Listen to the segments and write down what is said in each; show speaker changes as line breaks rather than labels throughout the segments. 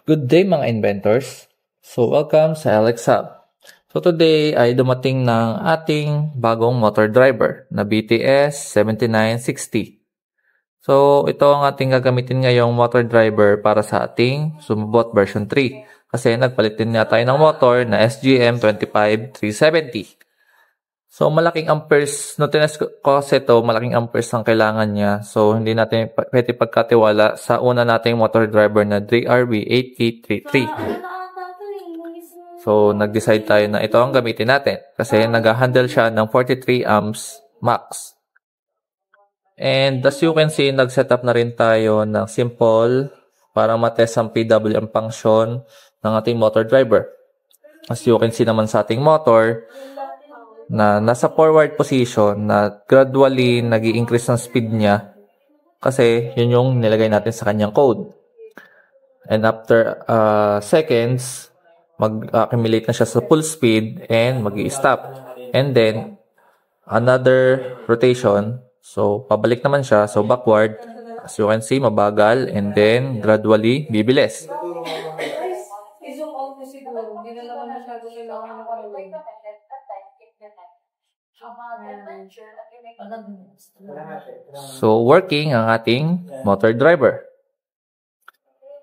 Good day mga inventors! So welcome sa LX Hub. So today ay dumating ng ating bagong motor driver na BTS 7960. So ito ang ating gagamitin ngayong motor driver para sa ating Sumobot version 3. Kasi nagpalit din nga tayo ng motor na SGM 25370. So, malaking amperes, no tinest ko kasi ito, malaking amperes ang kailangan niya. So, hindi natin pwede pagkatiwala sa una nating motor driver na DRV8833. So, nag-decide tayo na ito ang gamitin natin kasi nag-handle siya ng 43 amps max. And as you can see, nag-setup na rin tayo ng simple para matest ang PWM function ng ating motor driver. As you can see naman sa ating motor, na nasa forward position na gradually nag-i-increase ang speed niya kasi yun yung nilagay natin sa kanyang code. And after seconds, mag-accumulate na siya sa full speed and mag-i-stop. And then, another rotation. So, pabalik naman siya. So, backward. As you can see, mabagal. And then, gradually, bibilis. So, working ang ating motor driver.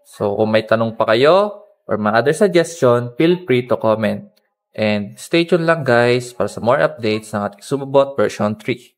So, kung may tanong pa kayo or mga other suggestion, feel free to comment. And stay tuned lang guys para sa more updates ng ating Sumobot version 3.